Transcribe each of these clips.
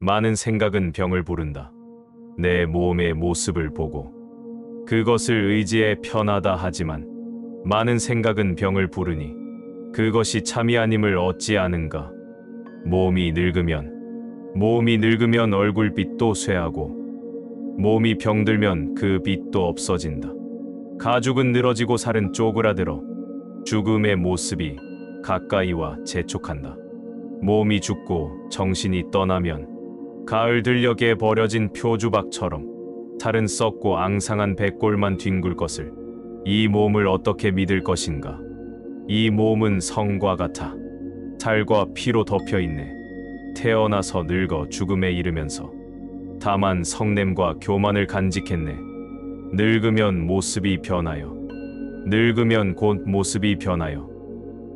많은 생각은 병을 부른다. 내 몸의 모습을 보고 그것을 의지해 편하다 하지만 많은 생각은 병을 부르니 그것이 참이 아님을 얻지 않은가. 몸이 늙으면 얼굴빛도 쇠하고 몸이 병들면 그 빛도 없어진다. 가죽은 늘어지고 살은 쪼그라들어 죽음의 모습이 가까이와 재촉한다. 몸이 죽고 정신이 떠나면 가을 들녘에 버려진 표주박처럼 살은 썩고 앙상한 백골만 뒹굴 것을 이 몸을 어떻게 믿을 것인가. 이 몸은 성과 같아 살과 피로 덮여있네. 태어나서 늙어 죽음에 이르면서 다만 성냄과 교만을 간직했네. 늙으면 모습이 변하여 늙으면 곧 모습이 변하여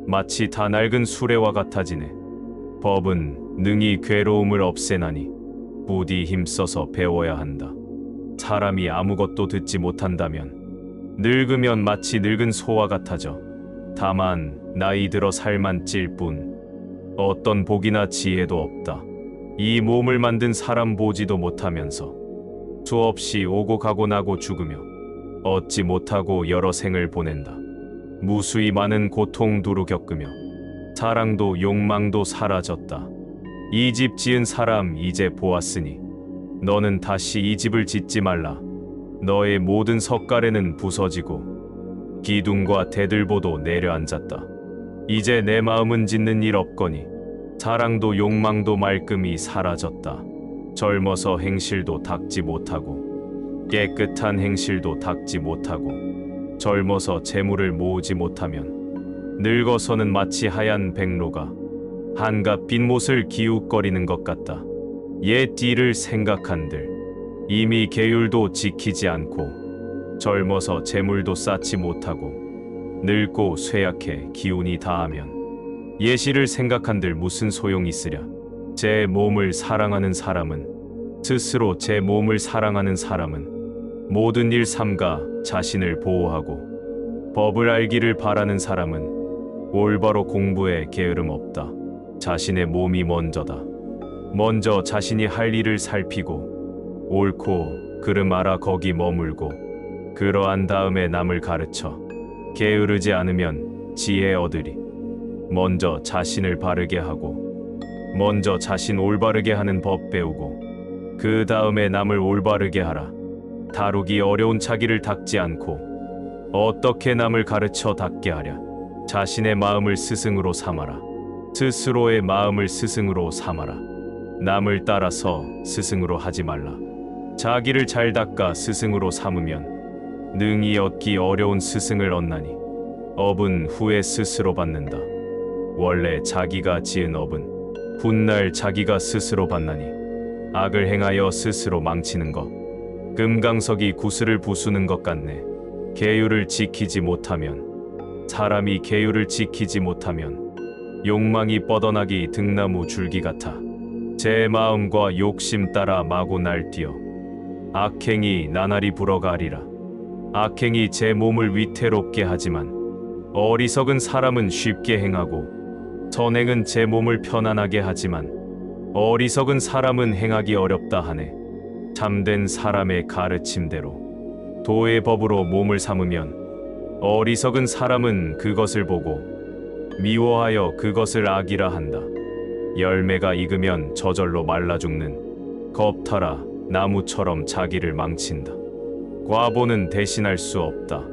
마치 다 낡은 수레와 같아지네. 법은 능히 괴로움을 없애나니 부디 힘써서 배워야 한다. 사람이 아무것도 듣지 못한다면 늙으면 마치 늙은 소와 같아져. 다만 나이 들어 살만 찔 뿐 어떤 복이나 지혜도 없다. 이 몸을 만든 사람 보지도 못하면서 수없이 오고 가고 나고 죽으며 얻지 못하고 여러 생을 보낸다. 무수히 많은 고통 두루 겪으며 사랑도 욕망도 사라졌다. 이 집 지은 사람 이제 보았으니 너는 다시 이 집을 짓지 말라. 너의 모든 석가래는 부서지고 기둥과 대들보도 내려앉았다. 이제 내 마음은 짓는 일 없거니 사랑도 욕망도 말끔히 사라졌다. 젊어서 행실도 닦지 못하고 깨끗한 행실도 닦지 못하고 젊어서 재물을 모으지 못하면 늙어서는 마치 하얀 백로가 한갓 빈못을 기웃거리는 것 같다. 옛 뒤를 생각한들 이미 계율도 지키지 않고 젊어서 재물도 쌓지 못하고 늙고 쇠약해 기운이 다하면 예시를 생각한들 무슨 소용이 있으랴. 제 몸을 사랑하는 사람은 스스로 제 몸을 사랑하는 사람은 모든 일 삼가 자신을 보호하고 법을 알기를 바라는 사람은 올바로 공부에 게으름 없다. 자신의 몸이 먼저다. 먼저 자신이 할 일을 살피고 옳고 그름 알아 거기 머물고 그러한 다음에 남을 가르쳐 게으르지 않으면 지혜 얻으리. 먼저 자신을 바르게 하고 먼저 자신 올바르게 하는 법 배우고 그 다음에 남을 올바르게 하라. 다루기 어려운 차기를 닦지 않고 어떻게 남을 가르쳐 닦게 하랴. 자신의 마음을 스승으로 삼아라. 스스로의 마음을 스승으로 삼아라. 남을 따라서 스승으로 하지 말라. 자기를 잘 닦아 스승으로 삼으면 능히 얻기 어려운 스승을 얻나니 업은 후에 스스로 받는다. 원래 자기가 지은 업은 훗날 자기가 스스로 받나니 악을 행하여 스스로 망치는 것 금강석이 구슬을 부수는 것 같네. 계율을 지키지 못하면 사람이 계율을 지키지 못하면 욕망이 뻗어나기 등나무 줄기 같아 제 마음과 욕심 따라 마구 날뛰어 악행이 나날이 불어가리라. 악행이 제 몸을 위태롭게 하지만 어리석은 사람은 쉽게 행하고 선행은 제 몸을 편안하게 하지만 어리석은 사람은 행하기 어렵다 하네. 참된 사람의 가르침대로 도의 법으로 몸을 삼으면 어리석은 사람은 그것을 보고 미워하여 그것을 악이라 한다. 열매가 익으면 저절로 말라 죽는 겁탈아 나무처럼 자기를 망친다. 과보는 대신할 수 없다.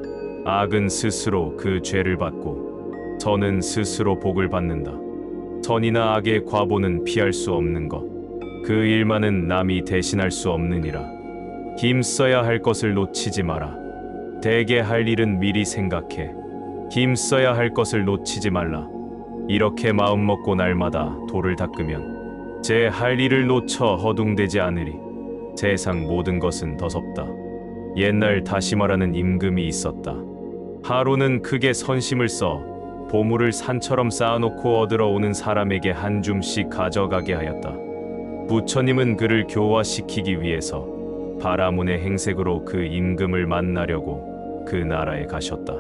악은 스스로 그 죄를 받고 선은 스스로 복을 받는다. 선이나 악의 과보는 피할 수 없는 것. 그 일만은 남이 대신할 수 없느니라. 힘써야 할 것을 놓치지 마라. 대개 할 일은 미리 생각해. 힘써야 할 것을 놓치지 말라. 이렇게 마음먹고 날마다 돌을 닦으면 제 할 일을 놓쳐 허둥대지 않으리. 세상 모든 것은 더섭다. 옛날 다시마라는 임금이 있었다. 하루는 크게 선심을 써 보물을 산처럼 쌓아놓고 얻으러 오는 사람에게 한 줌씩 가져가게 하였다. 부처님은 그를 교화시키기 위해서 바라문의 행색으로 그 임금을 만나려고 그 나라에 가셨다.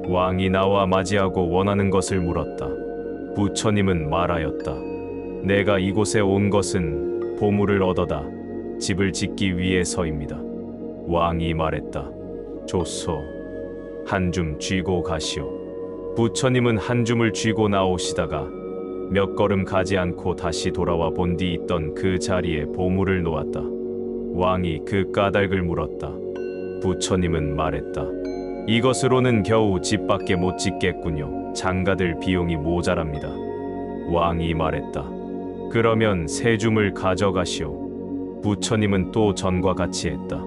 왕이 나와 맞이하고 원하는 것을 물었다. 부처님은 말하였다. 내가 이곳에 온 것은 보물을 얻어다 집을 짓기 위해서입니다. 왕이 말했다. 좋소. 한 줌 쥐고 가시오. 부처님은 한 줌을 쥐고 나오시다가 몇 걸음 가지 않고 다시 돌아와 본 뒤 있던 그 자리에 보물을 놓았다. 왕이 그 까닭을 물었다. 부처님은 말했다. 이것으로는 겨우 집밖에 못 짓겠군요. 장가들 비용이 모자랍니다. 왕이 말했다. 그러면 세 줌을 가져가시오. 부처님은 또 전과 같이 했다.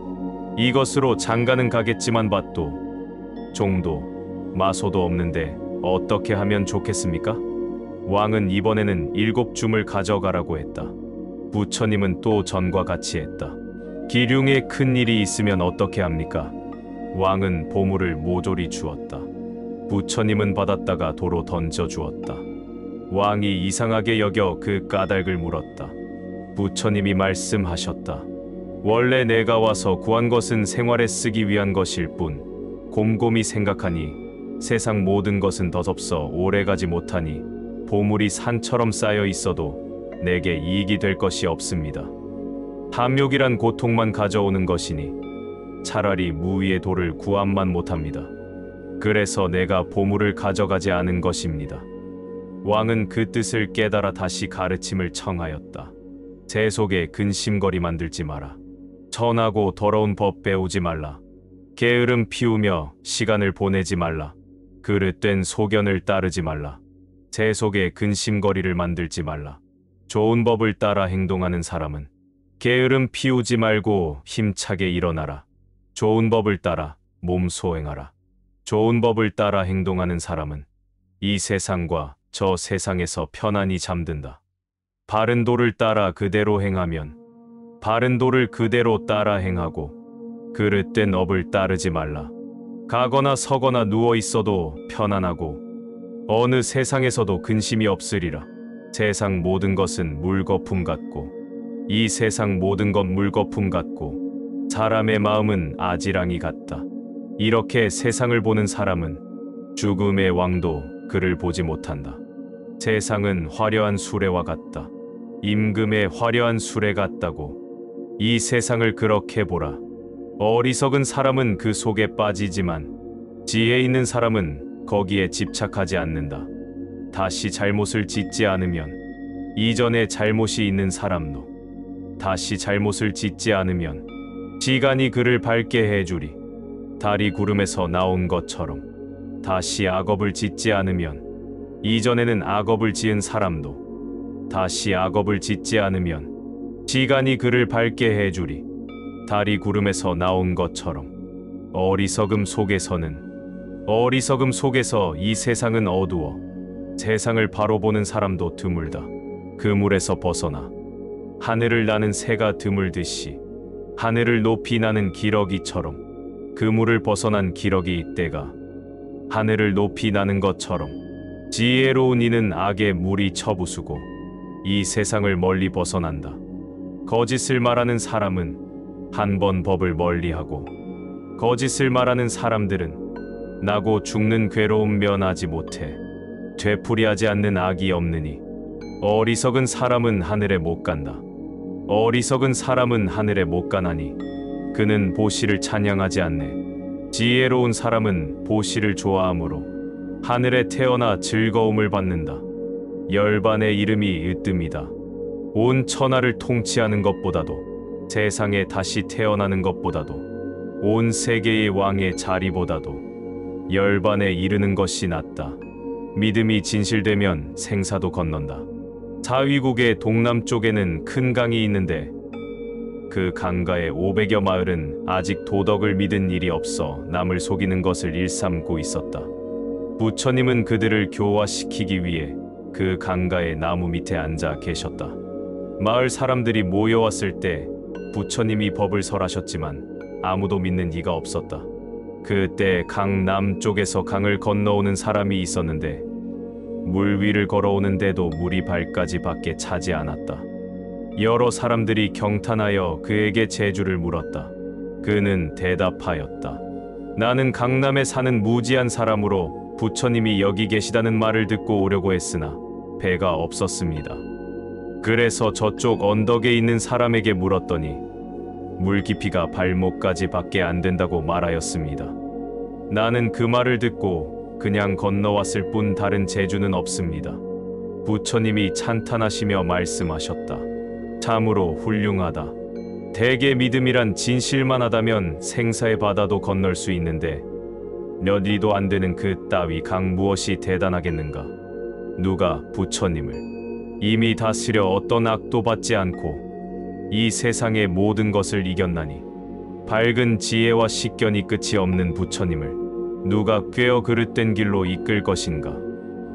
이것으로 장가는 가겠지만 밭도 종도 마소도 없는데 어떻게 하면 좋겠습니까? 왕은 이번에는 7줌을 가져가라고 했다. 부처님은 또 전과 같이 했다. 기륭에 큰 일이 있으면 어떻게 합니까? 왕은 보물을 모조리 주었다. 부처님은 받았다가 도로 던져 주었다. 왕이 이상하게 여겨 그 까닭을 물었다. 부처님이 말씀하셨다. 원래 내가 와서 구한 것은 생활에 쓰기 위한 것일 뿐 곰곰이 생각하니 세상 모든 것은 덧없어 오래가지 못하니 보물이 산처럼 쌓여 있어도 내게 이익이 될 것이 없습니다. 탐욕이란 고통만 가져오는 것이니 차라리 무위의 도를 구함만 못합니다. 그래서 내가 보물을 가져가지 않은 것입니다. 왕은 그 뜻을 깨달아 다시 가르침을 청하였다. 제 속에 근심거리 만들지 마라. 천하고 더러운 법 배우지 말라. 게으름 피우며 시간을 보내지 말라. 그릇된 소견을 따르지 말라. 제 속에 근심거리를 만들지 말라. 좋은 법을 따라 행동하는 사람은 게으름 피우지 말고 힘차게 일어나라. 좋은 법을 따라 몸 소행하라. 좋은 법을 따라 행동하는 사람은 이 세상과 저 세상에서 편안히 잠든다. 바른 도를 따라 그대로 행하면 바른 도를 그대로 따라 행하고 그릇된 업을 따르지 말라. 가거나 서거나 누워 있어도 편안하고 어느 세상에서도 근심이 없으리라. 세상 모든 것은 물거품 같고 이 세상 모든 것 물거품 같고 사람의 마음은 아지랑이 같다. 이렇게 세상을 보는 사람은 죽음의 왕도 그를 보지 못한다. 세상은 화려한 수레와 같다. 임금의 화려한 수레 같다고. 이 세상을 그렇게 보라. 어리석은 사람은 그 속에 빠지지만 지혜 있는 사람은 거기에 집착하지 않는다. 다시 잘못을 짓지 않으면 이전에 잘못이 있는 사람도 다시 잘못을 짓지 않으면 시간이 그를 밝게 해주리. 달이 구름에서 나온 것처럼 다시 악업을 짓지 않으면 이전에는 악업을 지은 사람도 다시 악업을 짓지 않으면 시간이 그를 밝게 해주리. 달이 구름에서 나온 것처럼 어리석음 속에서 이 세상은 어두워 세상을 바로 보는 사람도 드물다. 그물에서 벗어나 하늘을 나는 새가 드물듯이 하늘을 높이 나는 기러기처럼 그물을 벗어난 기러기 이때가 하늘을 높이 나는 것처럼 지혜로운 이는 악의 물이 쳐부수고 이 세상을 멀리 벗어난다. 거짓을 말하는 사람은 한 번 법을 멀리하고 거짓을 말하는 사람들은 나고 죽는 괴로움 면하지 못해 되풀이하지 않는 악이 없느니 어리석은 사람은 하늘에 못 간다. 어리석은 사람은 하늘에 못 가나니 그는 보시를 찬양하지 않네. 지혜로운 사람은 보시를 좋아하므로 하늘에 태어나 즐거움을 받는다. 열반의 이름이 으뜸이다. 온 천하를 통치하는 것보다도 세상에 다시 태어나는 것보다도 온 세계의 왕의 자리보다도 열반에 이르는 것이 낫다. 믿음이 진실되면 생사도 건넌다. 자위국의 동남쪽에는 큰 강이 있는데 그 강가의 500여 마을은 아직 도덕을 믿은 일이 없어 남을 속이는 것을 일삼고 있었다. 부처님은 그들을 교화시키기 위해 그 강가의 나무 밑에 앉아 계셨다. 마을 사람들이 모여왔을 때 부처님이 법을 설하셨지만 아무도 믿는 이가 없었다. 그때 강 남쪽에서 강을 건너오는 사람이 있었는데 물 위를 걸어오는데도 물이 발까지 밖에 차지 않았다. 여러 사람들이 경탄하여 그에게 재주를 물었다. 그는 대답하였다. 나는 강남에 사는 무지한 사람으로 부처님이 여기 계시다는 말을 듣고 오려고 했으나 배가 없었습니다. 그래서 저쪽 언덕에 있는 사람에게 물었더니 물 깊이가 발목까지 밖에 안 된다고 말하였습니다. 나는 그 말을 듣고 그냥 건너왔을 뿐 다른 재주는 없습니다. 부처님이 찬탄하시며 말씀하셨다. 참으로 훌륭하다. 대개 믿음이란 진실만 하다면 생사의 바다도 건널 수 있는데 몇 리도 안 되는 그 따위 강 무엇이 대단하겠는가. 누가 부처님을 이미 다스려 어떤 악도 받지 않고 이 세상의 모든 것을 이겼나니 밝은 지혜와 식견이 끝이 없는 부처님을 누가 꿰어 그릇된 길로 이끌 것인가.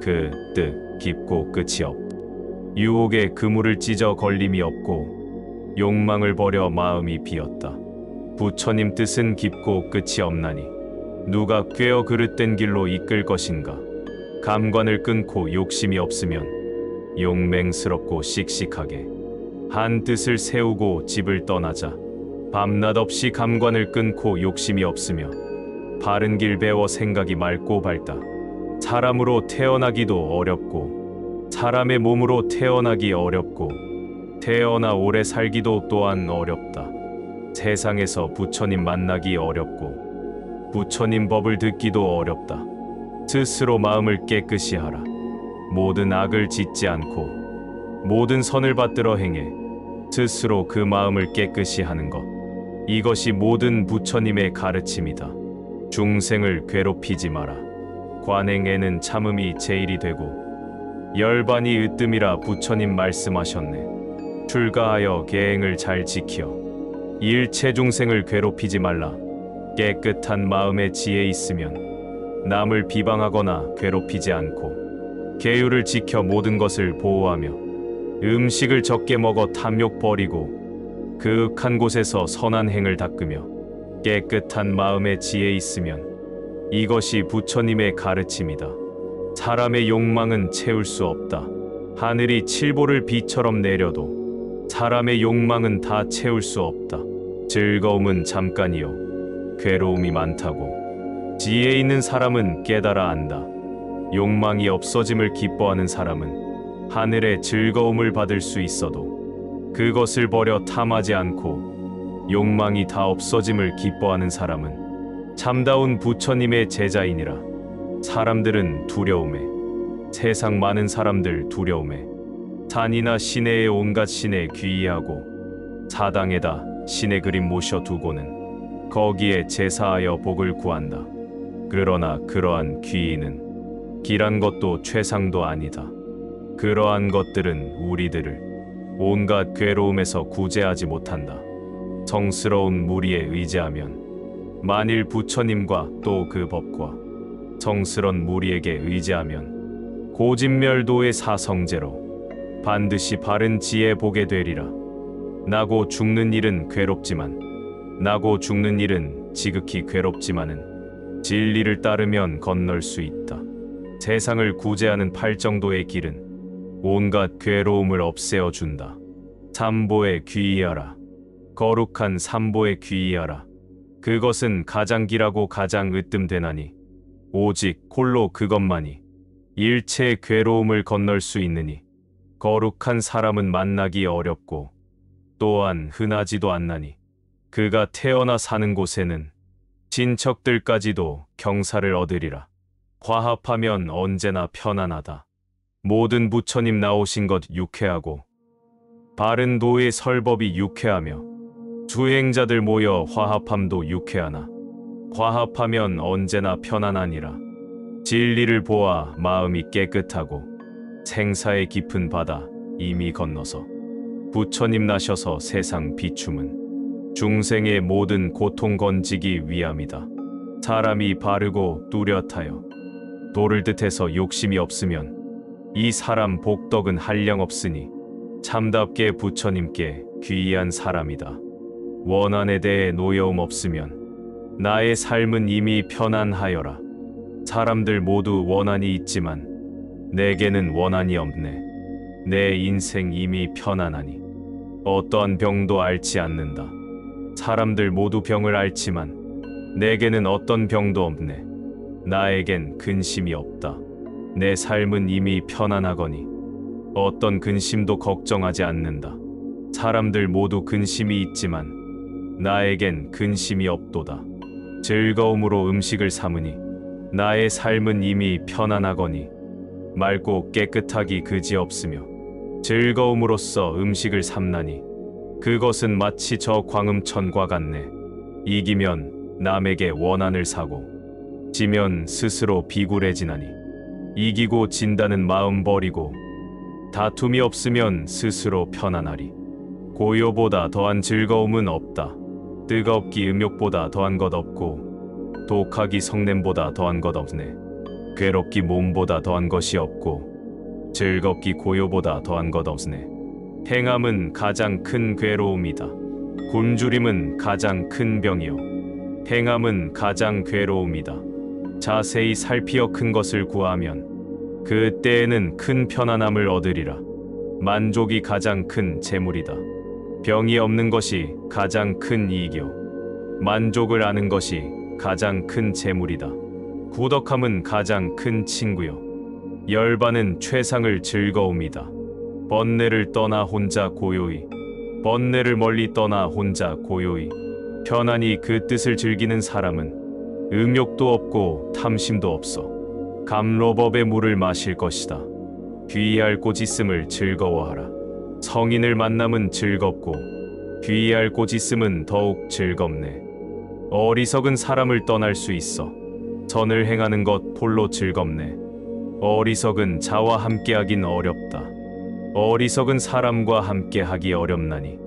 그 뜻 깊고 끝이 없. 유혹의 그물을 찢어 걸림이 없고 욕망을 버려 마음이 비었다. 부처님 뜻은 깊고 끝이 없나니 누가 꿰어 그릇된 길로 이끌 것인가. 감관을 끊고 욕심이 없으면 용맹스럽고 씩씩하게 한 뜻을 세우고 집을 떠나자. 밤낮 없이 감관을 끊고 욕심이 없으며 바른 길 배워 생각이 맑고 밝다. 사람으로 태어나기도 어렵고 사람의 몸으로 태어나기 어렵고 태어나 오래 살기도 또한 어렵다. 세상에서 부처님 만나기 어렵고 부처님 법을 듣기도 어렵다. 스스로 마음을 깨끗이 하라. 모든 악을 짓지 않고 모든 선을 받들어 행해 스스로 그 마음을 깨끗이 하는 것. 이것이 모든 부처님의 가르침이다. 중생을 괴롭히지 마라. 관행에는 참음이 제일이 되고 열반이 으뜸이라 부처님 말씀하셨네. 출가하여 계행을 잘 지켜 일체 중생을 괴롭히지 말라. 깨끗한 마음에 지혜 있으면 남을 비방하거나 괴롭히지 않고 계율을 지켜 모든 것을 보호하며 음식을 적게 먹어 탐욕 버리고 그윽한 곳에서 선한 행을 닦으며 깨끗한 마음에 지혜 있으면 이것이 부처님의 가르침이다. 사람의 욕망은 채울 수 없다. 하늘이 칠보를 비처럼 내려도 사람의 욕망은 다 채울 수 없다. 즐거움은 잠깐이요 괴로움이 많다고. 지혜 있는 사람은 깨달아 안다. 욕망이 없어짐을 기뻐하는 사람은 하늘의 즐거움을 받을 수 있어도 그것을 버려 탐하지 않고 욕망이 다 없어짐을 기뻐하는 사람은 참다운 부처님의 제자이니라. 사람들은 두려움에 세상 많은 사람들 두려움에 산이나 시내의 온갖 신에 귀의하고 사당에다 신의 그림 모셔두고는 거기에 제사하여 복을 구한다. 그러나 그러한 귀의는 길한 것도 최상도 아니다. 그러한 것들은 우리들을 온갖 괴로움에서 구제하지 못한다. 성스러운 무리에 의지하면 만일 부처님과 또 그 법과 성스런 무리에게 의지하면 고진멸도의 사성제로 반드시 바른 지혜 보게 되리라. 나고 죽는 일은 괴롭지만 나고 죽는 일은 지극히 괴롭지만은 진리를 따르면 건널 수 있다. 세상을 구제하는 팔정도의 길은 온갖 괴로움을 없애어 준다. 삼보에 귀의하라. 거룩한 삼보에 귀의하라. 그것은 가장 길하고 가장 으뜸되나니 오직 홀로 그것만이 일체의 괴로움을 건널 수 있느니 거룩한 사람은 만나기 어렵고 또한 흔하지도 않나니 그가 태어나 사는 곳에는 친척들까지도 경사를 얻으리라. 화합하면 언제나 편안하다. 모든 부처님 나오신 것 유쾌하고 바른 도의 설법이 유쾌하며 수행자들 모여 화합함도 유쾌하나 화합하면 언제나 편안하니라. 진리를 보아 마음이 깨끗하고 생사의 깊은 바다 이미 건너서 부처님 나셔서 세상 비춤은 중생의 모든 고통 건지기 위함이다. 사람이 바르고 뚜렷하여 도를 뜻해서 욕심이 없으면 이 사람 복덕은 한량없으니 참답게 부처님께 귀의한 사람이다. 원한에 대해 노여움 없으면 나의 삶은 이미 편안하여라. 사람들 모두 원한이 있지만 내게는 원한이 없네. 내 인생 이미 편안하니 어떠한 병도 앓지 않는다. 사람들 모두 병을 앓지만 내게는 어떤 병도 없네. 나에겐 근심이 없다. 내 삶은 이미 편안하거니 어떤 근심도 걱정하지 않는다. 사람들 모두 근심이 있지만 나에겐 근심이 없도다. 즐거움으로 음식을 삼으니 나의 삶은 이미 편안하거니 맑고 깨끗하기 그지없으며 즐거움으로써 음식을 삼나니 그것은 마치 저 광음천과 같네. 이기면 남에게 원한을 사고 지면 스스로 비굴해지나니 이기고 진다는 마음 버리고 다툼이 없으면 스스로 편안하리. 고요보다 더한 즐거움은 없다. 뜨겁기 음욕보다 더한 것 없고 독하기 성냄보다 더한 것 없네. 괴롭기 몸보다 더한 것이 없고 즐겁기 고요보다 더한 것 없네. 행함은 가장 큰 괴로움이다. 굶주림은 가장 큰 병이요 행함은 가장 괴로움이다. 자세히 살피어 큰 것을 구하면 그때에는 큰 편안함을 얻으리라. 만족이 가장 큰 재물이다. 병이 없는 것이 가장 큰 이익이요 만족을 아는 것이 가장 큰 재물이다. 구덕함은 가장 큰 친구요 열반은 최상을 즐거움이다. 번뇌를 떠나 혼자 고요히 번뇌를 멀리 떠나 혼자 고요히 편안히 그 뜻을 즐기는 사람은 음욕도 없고 탐심도 없어. 감로법의 물을 마실 것이다. 귀의할 꽃 있음을 즐거워하라. 성인을 만남은 즐겁고 귀의할 꽃 있음은 더욱 즐겁네. 어리석은 사람을 떠날 수 있어. 선을 행하는 것 홀로 즐겁네. 어리석은 자와 함께하긴 어렵다. 어리석은 사람과 함께하기 어렵나니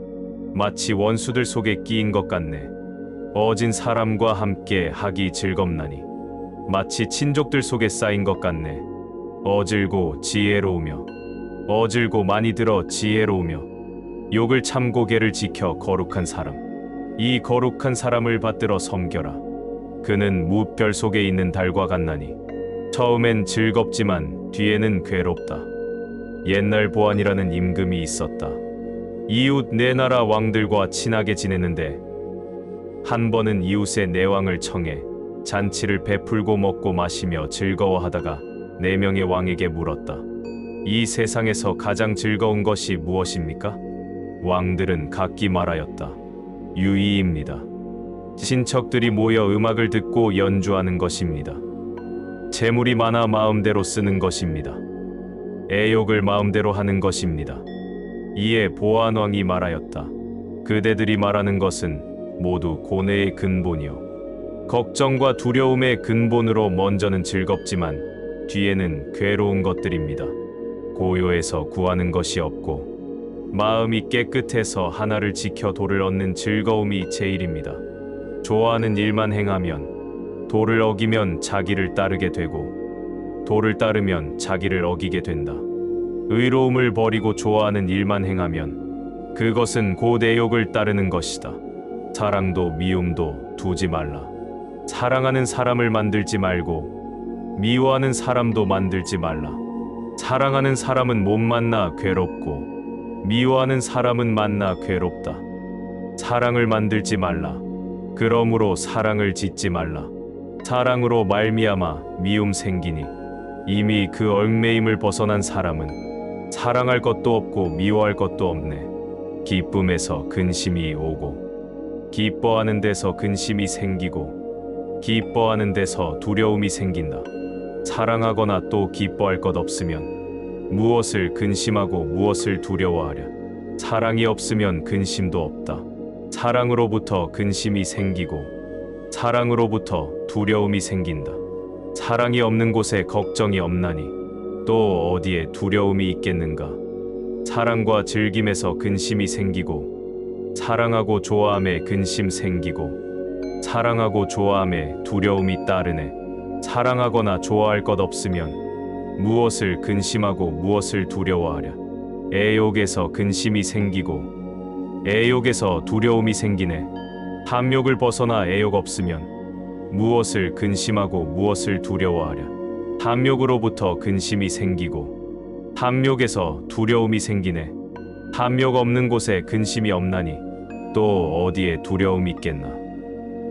마치 원수들 속에 끼인 것 같네. 어진 사람과 함께하기 즐겁나니 마치 친족들 속에 쌓인 것 같네. 어질고 지혜로우며 어질고 많이 들어 지혜로우며 욕을 참고 계를 지켜 거룩한 사람. 이 거룩한 사람을 받들어 섬겨라. 그는 무별 속에 있는 달과 같나니 처음엔 즐겁지만 뒤에는 괴롭다. 옛날 보안이라는 임금이 있었다. 이웃 네 나라 왕들과 친하게 지내는데 한 번은 이웃의 내왕을 청해 잔치를 베풀고 먹고 마시며 즐거워하다가 네 명의 왕에게 물었다. 이 세상에서 가장 즐거운 것이 무엇입니까? 왕들은 각기 말하였다. 유의입니다. 친척들이 모여 음악을 듣고 연주하는 것입니다. 재물이 많아 마음대로 쓰는 것입니다. 애욕을 마음대로 하는 것입니다. 이에 보안왕이 말하였다. 그대들이 말하는 것은 모두 고뇌의 근본이요 걱정과 두려움의 근본으로 먼저는 즐겁지만 뒤에는 괴로운 것들입니다. 고요에서 구하는 것이 없고 마음이 깨끗해서 하나를 지켜 도를 얻는 즐거움이 제일입니다. 좋아하는 일만 행하면 도를 어기면 자기를 따르게 되고 도를 따르면 자기를 어기게 된다. 의로움을 버리고 좋아하는 일만 행하면 그것은 곧 애욕을 따르는 것이다. 사랑도 미움도 두지 말라. 사랑하는 사람을 만들지 말고 미워하는 사람도 만들지 말라. 사랑하는 사람은 못 만나 괴롭고 미워하는 사람은 만나 괴롭다. 사랑을 만들지 말라. 그러므로 사랑을 짓지 말라. 사랑으로 말미암아 미움 생기니 이미 그 얽매임을 벗어난 사람은 사랑할 것도 없고 미워할 것도 없네. 기쁨에서 근심이 오고 기뻐하는 데서 근심이 생기고 기뻐하는 데서 두려움이 생긴다. 사랑하거나 또 기뻐할 것 없으면 무엇을 근심하고 무엇을 두려워하랴. 사랑이 없으면 근심도 없다. 사랑으로부터 근심이 생기고 사랑으로부터 두려움이 생긴다. 사랑이 없는 곳에 걱정이 없나니 또 어디에 두려움이 있겠는가. 사랑과 즐김에서 근심이 생기고 사랑하고 좋아함에 근심 생기고 사랑하고 좋아함에 두려움이 따르네. 사랑하거나 좋아할 것 없으면 무엇을 근심하고 무엇을 두려워하랴. 애욕에서 근심이 생기고 애욕에서 두려움이 생기네. 탐욕을 벗어나 애욕 없으면 무엇을 근심하고 무엇을 두려워하랴. 탐욕으로부터 근심이 생기고 탐욕에서 두려움이 생기네. 탐욕 없는 곳에 근심이 없나니 또 어디에 두려움이 있겠나.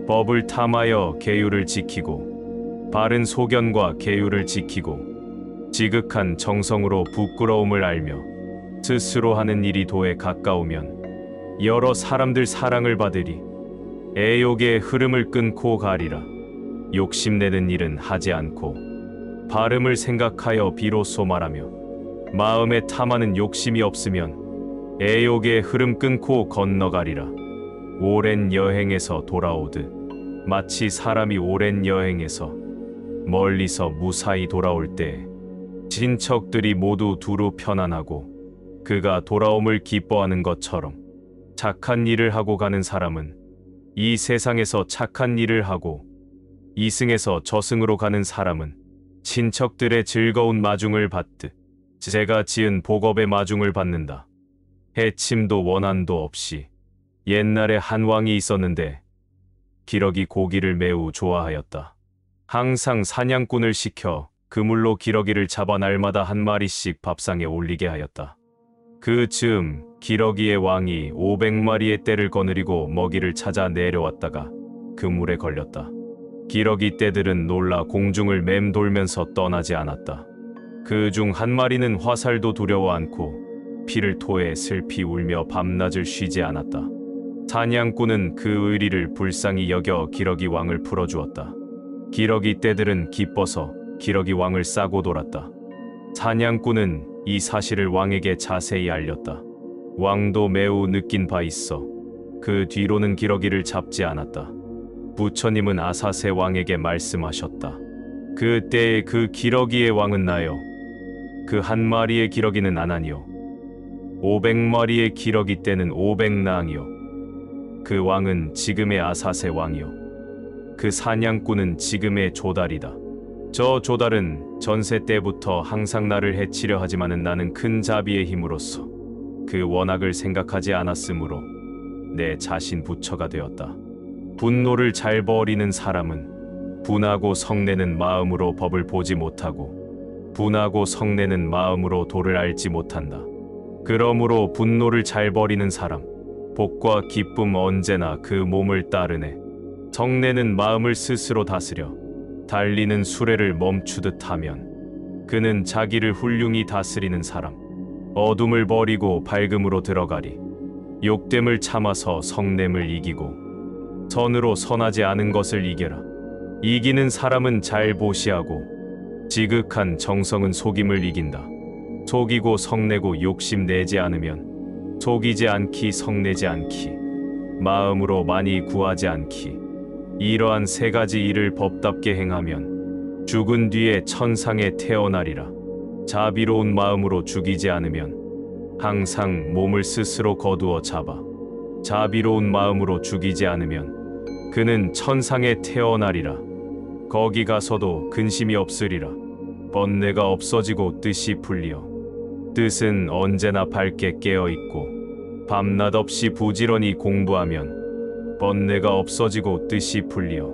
법을 탐하여 계율을 지키고 바른 소견과 계율을 지키고 지극한 정성으로 부끄러움을 알며 스스로 하는 일이 도에 가까우면 여러 사람들 사랑을 받으리. 애욕의 흐름을 끊고 가리라. 욕심내는 일은 하지 않고 발음을 생각하여 비로소 말하며 마음에 탐하는 욕심이 없으면 애욕의 흐름 끊고 건너가리라. 오랜 여행에서 돌아오듯 마치 사람이 오랜 여행에서 멀리서 무사히 돌아올 때 친척들이 모두 두루 편안하고 그가 돌아옴을 기뻐하는 것처럼 착한 일을 하고 가는 사람은 이 세상에서 착한 일을 하고 이승에서 저승으로 가는 사람은 친척들의 즐거운 마중을 받듯 제가 지은 복업의 마중을 받는다. 해침도 원한도 없이 옛날에 한 왕이 있었는데 기러기 고기를 매우 좋아하였다. 항상 사냥꾼을 시켜 그물로 기러기를 잡아 날마다 한 마리씩 밥상에 올리게 하였다. 그 즈음 기러기의 왕이 500마리의 떼를 거느리고 먹이를 찾아 내려왔다가 그물에 걸렸다. 기러기 떼들은 놀라 공중을 맴돌면서 떠나지 않았다. 그 중 한 마리는 화살도 두려워 않고 피를 토해 슬피 울며 밤낮을 쉬지 않았다. 사냥꾼은 그 의리를 불쌍히 여겨 기러기 왕을 풀어주었다. 기러기 떼들은 기뻐서 기러기 왕을 싸고 돌았다. 사냥꾼은 이 사실을 왕에게 자세히 알렸다. 왕도 매우 느낀 바 있어 그 뒤로는 기러기를 잡지 않았다. 부처님은 아사세 왕에게 말씀하셨다. 그때의 그 기러기의 왕은 나요. 그 한 마리의 기러기는 아나니요. 500마리의 기러기 떼는 500낭이요. 그 왕은 지금의 아사세 왕이요. 그 사냥꾼은 지금의 조달이다. 저 조달은 전세 때부터 항상 나를 해치려 하지만은 나는 큰 자비의 힘으로써 그 원악을 생각하지 않았으므로 내 자신 부처가 되었다. 분노를 잘 버리는 사람은 분하고 성내는 마음으로 법을 보지 못하고 분하고 성내는 마음으로 도를 알지 못한다. 그러므로 분노를 잘 버리는 사람, 복과 기쁨 언제나 그 몸을 따르네. 성내는 마음을 스스로 다스려 달리는 수레를 멈추듯 하면 그는 자기를 훌륭히 다스리는 사람. 어둠을 버리고 밝음으로 들어가리. 욕됨을 참아서 성냄을 이기고 선으로 선하지 않은 것을 이겨라. 이기는 사람은 잘 보시하고 지극한 정성은 속임을 이긴다. 속이고 성내고 욕심내지 않으면 속이지 않기 성내지 않기 마음으로 많이 구하지 않기 이러한 세 가지 일을 법답게 행하면 죽은 뒤에 천상에 태어나리라. 자비로운 마음으로 죽이지 않으면 항상 몸을 스스로 거두어 잡아 자비로운 마음으로 죽이지 않으면 그는 천상에 태어나리라. 거기 가서도 근심이 없으리라. 번뇌가 없어지고 뜻이 풀리어 뜻은 언제나 밝게 깨어있고 밤낮 없이 부지런히 공부하면 번뇌가 없어지고 뜻이 풀리어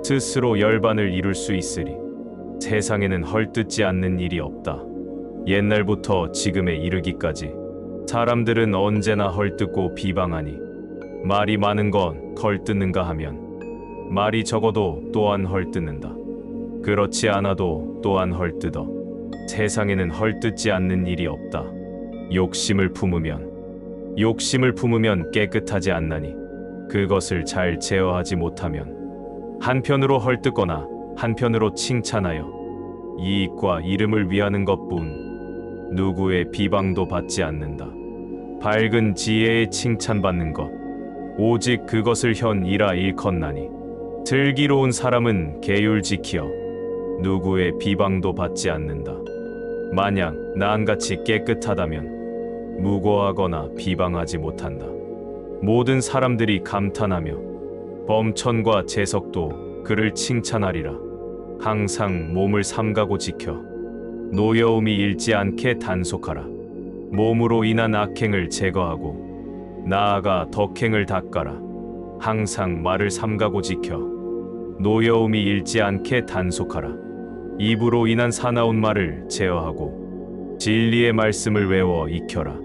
스스로 열반을 이룰 수 있으리. 세상에는 헐뜯지 않는 일이 없다. 옛날부터 지금에 이르기까지 사람들은 언제나 헐뜯고 비방하니 말이 많은 건 헐뜯는가 하면 말이 적어도 또한 헐뜯는다. 그렇지 않아도 또한 헐뜯어. 세상에는 헐뜯지 않는 일이 없다. 욕심을 품으면 깨끗하지 않나니 그것을 잘 제어하지 못하면 한편으로 헐뜯거나 한편으로 칭찬하여 이익과 이름을 위하는 것뿐 누구의 비방도 받지 않는다. 밝은 지혜에 칭찬받는 것 오직 그것을 현이라 일컫나니 슬기로운 사람은 계율 지키어 누구의 비방도 받지 않는다. 만약 나한같이 깨끗하다면 무고하거나 비방하지 못한다. 모든 사람들이 감탄하며 범천과 재석도 그를 칭찬하리라. 항상 몸을 삼가고 지켜 노여움이 잃지 않게 단속하라. 몸으로 인한 악행을 제거하고 나아가 덕행을 닦아라. 항상 말을 삼가고 지켜 노여움이 잃지 않게 단속하라. 입으로 인한 사나운 말을 제어하고 진리의 말씀을 외워 익혀라.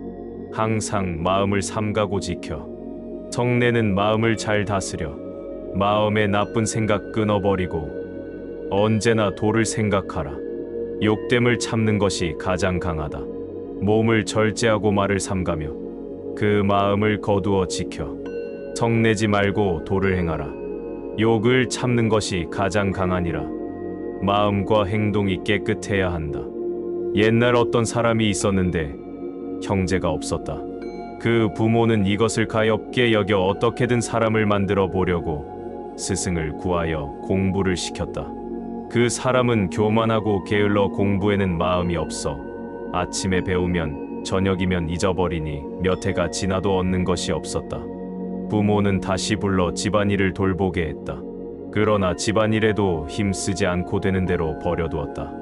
항상 마음을 삼가고 지켜 성내는 마음을 잘 다스려 마음의 나쁜 생각 끊어버리고 언제나 도를 생각하라. 욕됨을 참는 것이 가장 강하다. 몸을 절제하고 말을 삼가며 그 마음을 거두어 지켜 성내지 말고 도를 행하라. 욕을 참는 것이 가장 강하니라. 마음과 행동이 깨끗해야 한다. 옛날 어떤 사람이 있었는데 형제가 없었다. 그 부모는 이것을 가엾게 여겨 어떻게든 사람을 만들어 보려고 스승을 구하여 공부를 시켰다. 그 사람은 교만하고 게을러 공부에는 마음이 없어 아침에 배우면 저녁이면 잊어버리니 몇 해가 지나도 얻는 것이 없었다. 부모는 다시 불러 집안일을 돌보게 했다. 그러나 집안일에도 힘쓰지 않고 되는 대로 버려두었다.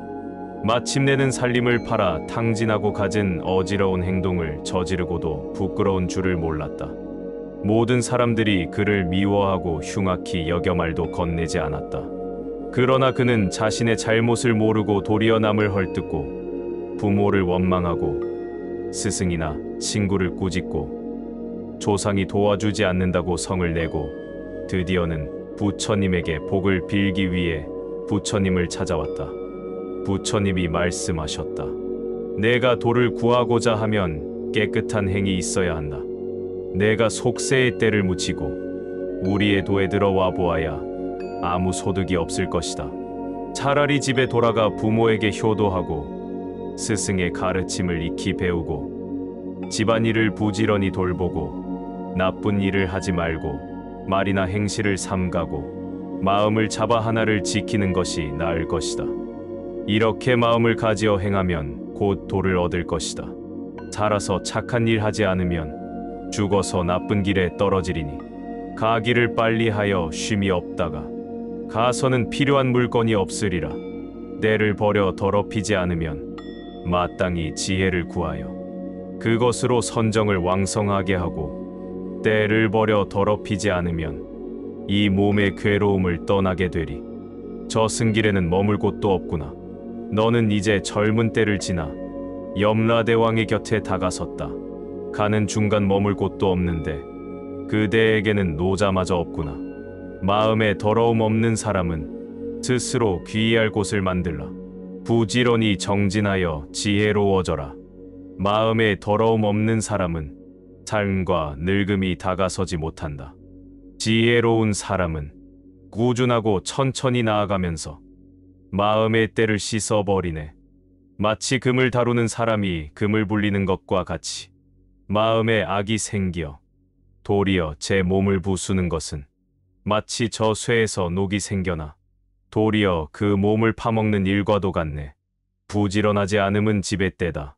마침내는 살림을 팔아 탕진하고 갖은 어지러운 행동을 저지르고도 부끄러운 줄을 몰랐다. 모든 사람들이 그를 미워하고 흉악히 여겨 말도 건네지 않았다. 그러나 그는 자신의 잘못을 모르고 도리어 남을 헐뜯고 부모를 원망하고 스승이나 친구를 꾸짖고 조상이 도와주지 않는다고 성을 내고 드디어는 부처님에게 복을 빌기 위해 부처님을 찾아왔다. 부처님이 말씀하셨다. 내가 도를 구하고자 하면 깨끗한 행이 있어야 한다. 내가 속세의 때를 묻히고 우리의 도에 들어와 보아야 아무 소득이 없을 것이다. 차라리 집에 돌아가 부모에게 효도하고 스승의 가르침을 익히 배우고 집안일을 부지런히 돌보고 나쁜 일을 하지 말고 말이나 행실을 삼가고 마음을 잡아 하나를 지키는 것이 나을 것이다. 이렇게 마음을 가지어 행하면 곧 도를 얻을 것이다. 살아서 착한 일 하지 않으면 죽어서 나쁜 길에 떨어지리니 가기를 빨리 하여 쉼이 없다가 가서는 필요한 물건이 없으리라. 때를 버려 더럽히지 않으면 마땅히 지혜를 구하여 그것으로 선정을 왕성하게 하고 때를 버려 더럽히지 않으면 이 몸의 괴로움을 떠나게 되리. 저승길에는 머물 곳도 없구나. 너는 이제 젊은 때를 지나 염라대왕의 곁에 다가섰다. 가는 중간 머물 곳도 없는데 그대에게는 노자마저 없구나. 마음에 더러움 없는 사람은 스스로 귀의할 곳을 만들라. 부지런히 정진하여 지혜로워져라. 마음에 더러움 없는 사람은 삶과 늙음이 다가서지 못한다. 지혜로운 사람은 꾸준하고 천천히 나아가면서 마음의 때를 씻어버리네. 마치 금을 다루는 사람이 금을 불리는 것과 같이 마음에 악이 생겨 도리어 제 몸을 부수는 것은 마치 저 쇠에서 녹이 생겨나 도리어 그 몸을 파먹는 일과도 같네. 부지런하지 않음은 집의 때다.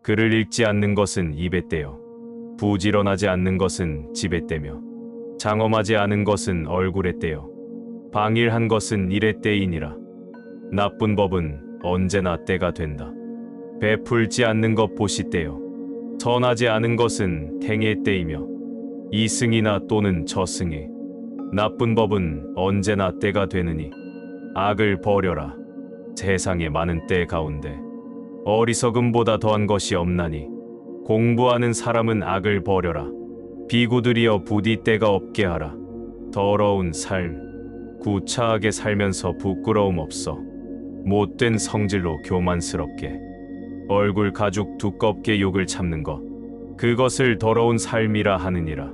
글을 읽지 않는 것은 입의 때요. 부지런하지 않는 것은 집의 때며 장엄하지 않은 것은 얼굴의 때요. 방일한 것은 일의 때이니라. 나쁜 법은 언제나 때가 된다. 베풀지 않는 것 보시 때요. 선하지 않은 것은 행의 때이며 이승이나 또는 저승이 나쁜 법은 언제나 때가 되느니 악을 버려라. 세상에 많은 때 가운데 어리석음보다 더한 것이 없나니 공부하는 사람은 악을 버려라. 비구들이여 부디 때가 없게 하라. 더러운 삶 구차하게 살면서 부끄러움 없어 못된 성질로 교만스럽게 얼굴 가죽 두껍게 욕을 참는 것 그것을 더러운 삶이라 하느니라.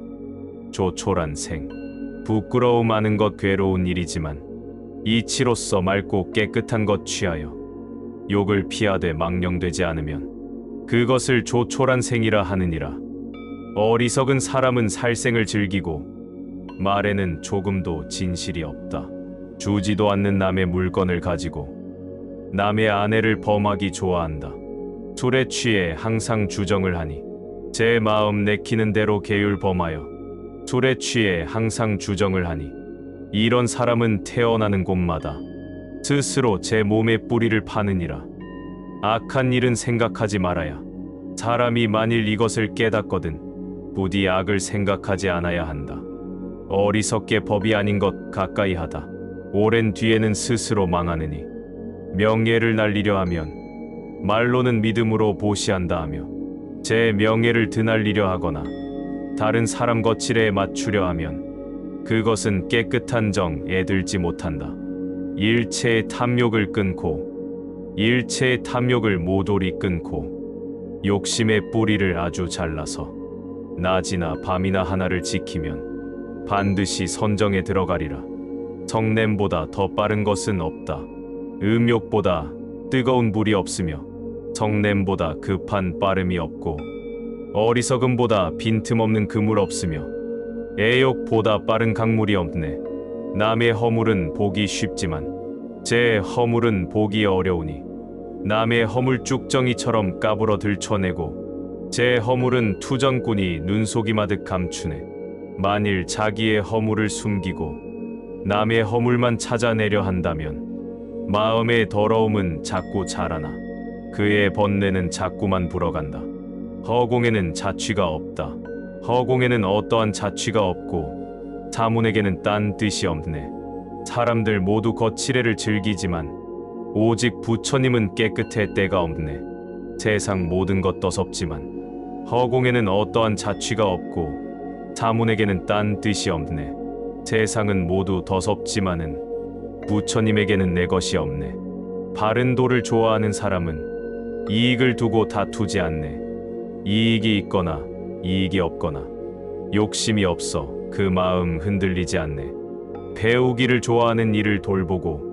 조촐한 생 부끄러움 하는 것 괴로운 일이지만 이치로서 맑고 깨끗한 것 취하여 욕을 피하되 망령되지 않으면 그것을 조촐한 생이라 하느니라. 어리석은 사람은 살생을 즐기고 말에는 조금도 진실이 없다. 주지도 않는 남의 물건을 가지고 남의 아내를 범하기 좋아한다. 술에 취해 항상 주정을 하니 제 마음 내키는 대로 계율 범하여 술에 취해 항상 주정을 하니 이런 사람은 태어나는 곳마다 스스로 제 몸의 뿌리를 파느니라. 악한 일은 생각하지 말아야 사람이 만일 이것을 깨닫거든 부디 악을 생각하지 않아야 한다. 어리석게 법이 아닌 것 가까이 하다. 오랜 뒤에는 스스로 망하느니 명예를 날리려 하면 말로는 믿음으로 보시한다 하며 제 명예를 드날리려 하거나 다른 사람 거칠에 맞추려 하면 그것은 깨끗한 정에 들지 못한다. 일체의 탐욕을 끊고 일체의 탐욕을 모조리 끊고 욕심의 뿌리를 아주 잘라서 낮이나 밤이나 하나를 지키면 반드시 선정에 들어가리라. 성냄보다 더 빠른 것은 없다. 음욕보다 뜨거운 불이 없으며 성냄보다 급한 빠름이 없고 어리석음보다 빈틈없는 그물 없으며 애욕보다 빠른 강물이 없네. 남의 허물은 보기 쉽지만 제 허물은 보기 어려우니 남의 허물 쭉정이처럼 까불어 들춰내고 제 허물은 투정꾼이 눈속이마듯 감추네. 만일 자기의 허물을 숨기고 남의 허물만 찾아내려 한다면 마음의 더러움은 자꾸 자라나 그의 번뇌는 자꾸만 불어간다. 허공에는 자취가 없다. 허공에는 어떠한 자취가 없고 타문에게는 딴 뜻이 없네. 사람들 모두 거칠애를 즐기지만 오직 부처님은 깨끗해 때가 없네. 세상 모든 것 떠섭지만 허공에는 어떠한 자취가 없고 타문에게는 딴 뜻이 없네. 세상은 모두 더섭지만은 부처님에게는 내 것이 없네. 바른 도를 좋아하는 사람은 이익을 두고 다투지 않네. 이익이 있거나 이익이 없거나 욕심이 없어 그 마음 흔들리지 않네. 배우기를 좋아하는 이를 돌보고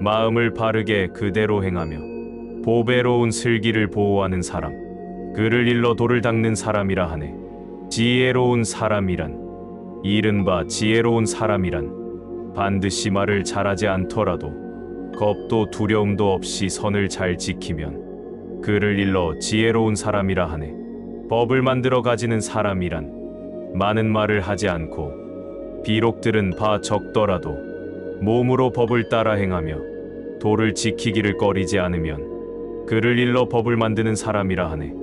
마음을 바르게 그대로 행하며 보배로운 슬기를 보호하는 사람, 그를 일러 도를 닦는 사람이라 하네. 지혜로운 사람이란, 이른바 지혜로운 사람이란 반드시 말을 잘하지 않더라도 겁도 두려움도 없이 선을 잘 지키면 그를 일러 지혜로운 사람이라 하네. 법을 만들어 가지는 사람이란 많은 말을 하지 않고 비록 들은 바 적더라도 몸으로 법을 따라 행하며 도를 지키기를 꺼리지 않으면 그를 일러 법을 만드는 사람이라 하네.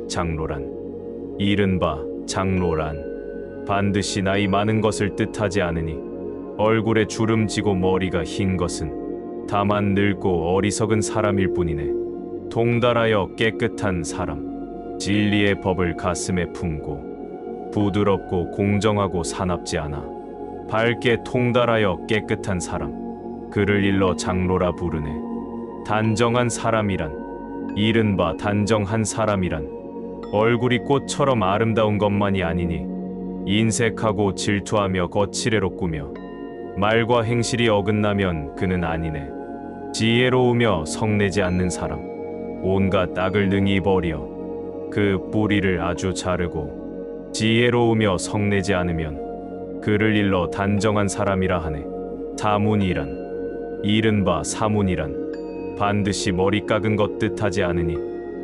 장로란, 이른바 장로란 반드시 나이 많은 것을 뜻하지 않으니 얼굴에 주름 지고 머리가 흰 것은 다만 늙고 어리석은 사람일 뿐이네. 통달하여 깨끗한 사람, 진리의 법을 가슴에 품고 부드럽고 공정하고 사납지 않아 밝게 통달하여 깨끗한 사람, 그를 일러 장로라 부르네. 단정한 사람이란, 이른바 단정한 사람이란 얼굴이 꽃처럼 아름다운 것만이 아니니 인색하고 질투하며 거칠애로 꾸며 말과 행실이 어긋나면 그는 아니네. 지혜로우며 성내지 않는 사람, 온갖 악을 능히 버려 그 뿌리를 아주 자르고 지혜로우며 성내지 않으면 그를 일러 단정한 사람이라 하네. 사문이란, 이른바 사문이란 반드시 머리 깎은 것 뜻하지 않으니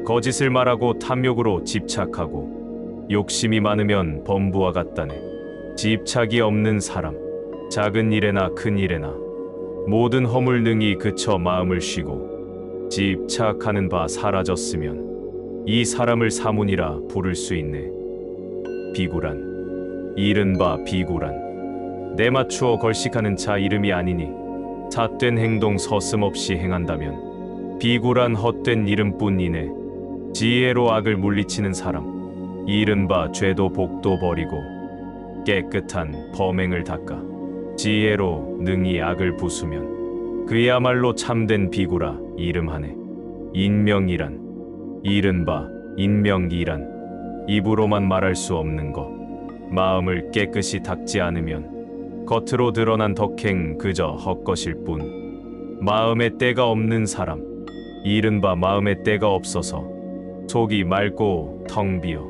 거짓을 말하고 탐욕으로 집착하고 욕심이 많으면 범부와 같다네. 집착이 없는 사람, 작은 일에나 큰 일에나 모든 허물 능히 그쳐 마음을 쉬고 집착하는 바 사라졌으면 이 사람을 사문이라 부를 수 있네. 비구란, 이른바 비구란 내맞추어 걸식하는 자 이름이 아니니 삿된 행동 서슴없이 행한다면 비구란 헛된 이름뿐이네. 지혜로 악을 물리치는 사람, 이른바 죄도 복도 버리고 깨끗한 범행을 닦아 지혜로 능히 악을 부수면 그야말로 참된 비구라 이름하네. 인명이란, 이른바 인명이란 입으로만 말할 수 없는 것, 마음을 깨끗이 닦지 않으면 겉으로 드러난 덕행 그저 헛것일 뿐. 마음에 때가 없는 사람, 이른바 마음에 때가 없어서 속이 맑고 텅 비어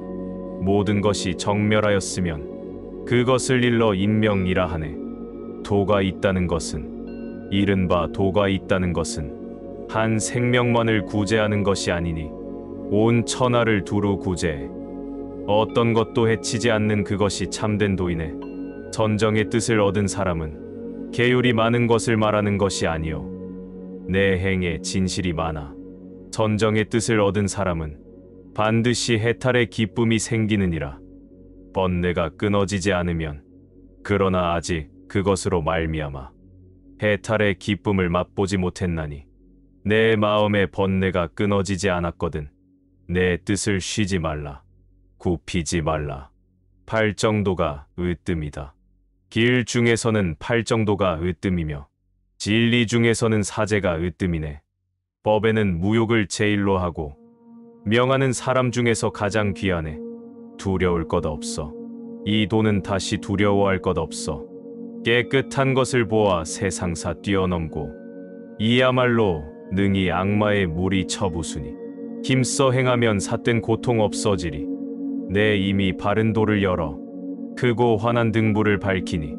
모든 것이 정멸하였으면 그것을 일러 인명이라 하네. 도가 있다는 것은, 이른바 도가 있다는 것은 한 생명만을 구제하는 것이 아니니 온 천하를 두루 구제해 어떤 것도 해치지 않는 그것이 참된 도이네. 선정의 뜻을 얻은 사람은 계율이 많은 것을 말하는 것이 아니요 내 행에 진실이 많아. 선정의 뜻을 얻은 사람은 반드시 해탈의 기쁨이 생기느니라. 번뇌가 끊어지지 않으면, 그러나 아직 그것으로 말미암아 해탈의 기쁨을 맛보지 못했나니 내 마음의 번뇌가 끊어지지 않았거든. 내 뜻을 쉬지 말라. 굽히지 말라. 팔정도가 으뜸이다. 길 중에서는 팔정도가 으뜸이며 진리 중에서는 사제가 으뜸이네. 법에는 무욕을 제일로 하고 명하는 사람 중에서 가장 귀하네. 두려울 것 없어. 이 돈은 다시 두려워할 것 없어. 깨끗한 것을 보아 세상사 뛰어넘고 이야말로 능히 악마의 물이 쳐부수니 힘써 행하면 삿된 고통 없어지리. 내 이미 바른 도를 열어 크고 환한 등불을 밝히니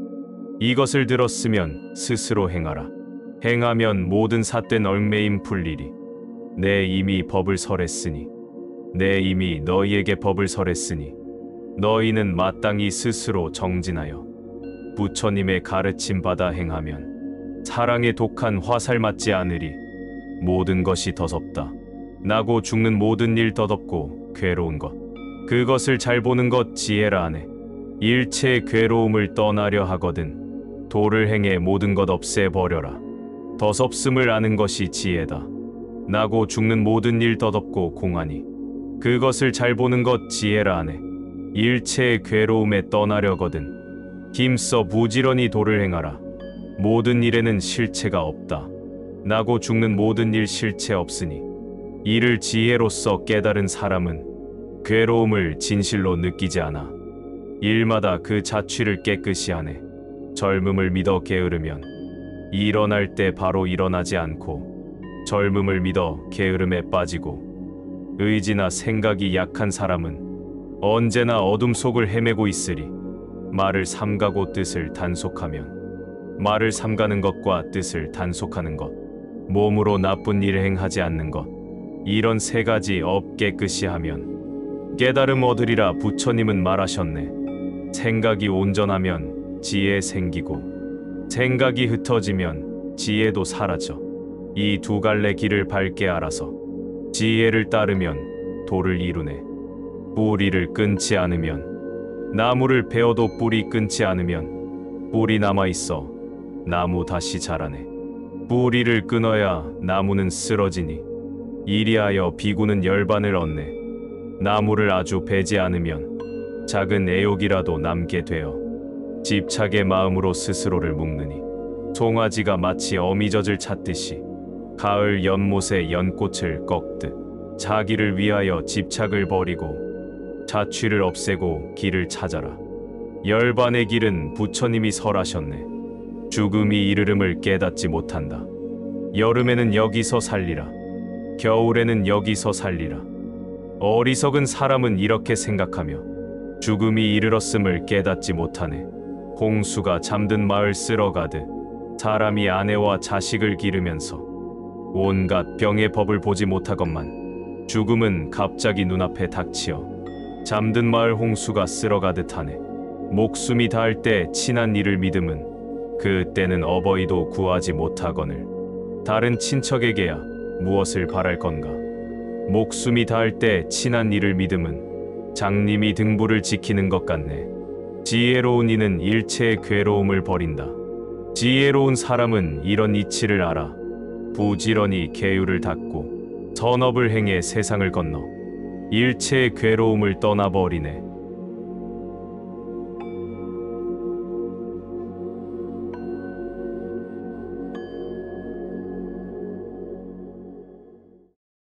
이것을 들었으면 스스로 행하라. 행하면 모든 삿된 얽매임 풀리리. 내 이미 법을 설했으니 내 이미 너희에게 법을 설했으니 너희는 마땅히 스스로 정진하여 부처님의 가르침 받아 행하면 사랑의 독한 화살 맞지 않으리. 모든 것이 더덥다. 나고 죽는 모든 일 더덥고 괴로운 것 그것을 잘 보는 것 지혜라 하네. 일체의 괴로움을 떠나려 하거든 도를 행해 모든 것 없애버려라. 더섭음을 아는 것이 지혜다. 나고 죽는 모든 일 더덥고 공하니 그것을 잘 보는 것 지혜라 하네. 일체의 괴로움에 떠나려거든 힘써 부지런히 도를 행하라. 모든 일에는 실체가 없다. 나고 죽는 모든 일 실체 없으니 이를 지혜로써 깨달은 사람은 괴로움을 진실로 느끼지 않아. 일마다 그 자취를 깨끗이 하네. 젊음을 믿어 게으르면 일어날 때 바로 일어나지 않고 젊음을 믿어 게으름에 빠지고 의지나 생각이 약한 사람은 언제나 어둠 속을 헤매고 있으리. 말을 삼가고 뜻을 단속하면 말을 삼가는 것과 뜻을 단속하는 것 몸으로 나쁜 일을 행하지 않는 것 이런 세 가지 업 깨끗이 하면 깨달음 얻으리라. 부처님은 말하셨네. 생각이 온전하면 지혜 생기고 생각이 흩어지면 지혜도 사라져. 이 두 갈래 길을 밝게 알아서 지혜를 따르면 도를 이루네. 뿌리를 끊지 않으면 나무를 베어도 뿌리 끊지 않으면 뿌리 남아있어 나무 다시 자라네. 뿌리를 끊어야 나무는 쓰러지니 이리하여 비구는 열반을 얻네. 나무를 아주 베지 않으면 작은 애욕이라도 남게 되어 집착의 마음으로 스스로를 묶느니 송아지가 마치 어미젖을 찾듯이 가을 연못에 연꽃을 꺾듯 자기를 위하여 집착을 버리고 자취를 없애고 길을 찾아라. 열반의 길은 부처님이 설하셨네. 죽음이 이르름을 깨닫지 못한다. 여름에는 여기서 살리라. 겨울에는 여기서 살리라. 어리석은 사람은 이렇게 생각하며 죽음이 이르렀음을 깨닫지 못하네. 홍수가 잠든 마을 쓸어가듯 사람이 아내와 자식을 기르면서 온갖 병의 법을 보지 못하건만 죽음은 갑자기 눈앞에 닥치어 잠든 마을 홍수가 쓸어가듯 하네. 목숨이 닿을 때 친한 이를 믿음은 그때는 어버이도 구하지 못하거늘 다른 친척에게야 무엇을 바랄 건가. 목숨이 닿을 때 친한 이를 믿음은 장님이 등불을 지키는 것 같네. 지혜로운 이는 일체의 괴로움을 버린다. 지혜로운 사람은 이런 이치를 알아 부지런히 계율을 닦고 선업을 행해 세상을 건너 일체의 괴로움을 떠나버리네.